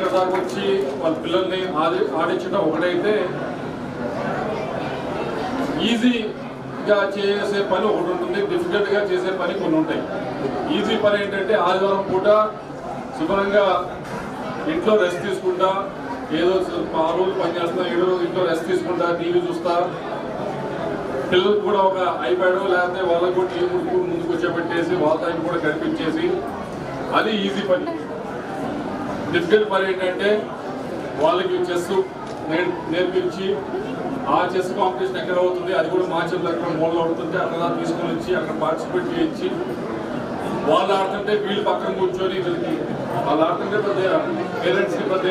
ఇక్కడ దాకా వచ్చి వాళ్ళ పిల్లల్ని ఆడించడం ఒకటైతే, ఈజీగా చేసే పని ఒకటి ఉంటుంది, డిఫికల్ట్గా చేసే పని కొన్ని ఉంటాయి. ఈజీ పని ఏంటంటే ఆదివారం పూట శుభ్రంగా ఇంట్లో రెస్ట్ తీసుకుంటా, ఏదో 6 రోజులు పని చేస్తున్నా, 7 రోజులు ఇంట్లో రెస్ట్ తీసుకుంటా, టీవీ చూస్తా, పిల్లలకు కూడా ఒక ఐప్యాడ్ లేకపోతే వాళ్ళకు కూడా టీవీ ముందు కూర్చోబెట్టేసి వాళ్ళ టైం కూడా కనిపించేసి, అది ఈజీ పని. డిఫికల్ట్ పని ఏంటంటే వాళ్ళకి చెస్ నేర్పించి, ఆ చెస్ కాంపిటీషన్ ఎక్కడ అవుతుంది అది కూడా మా చెట్లు ఎక్కడ మూలలో అవుతుంది అక్కడ తీసుకొని వచ్చి అక్కడ పార్టిసిపేట్ చేయించి, వాళ్ళు ఆడుతుంటే వీళ్ళు పక్కన కూర్చొని వీళ్ళకి వాళ్ళు ఆడుతుంటే పెద్ద పేరెంట్స్కి పెద్ద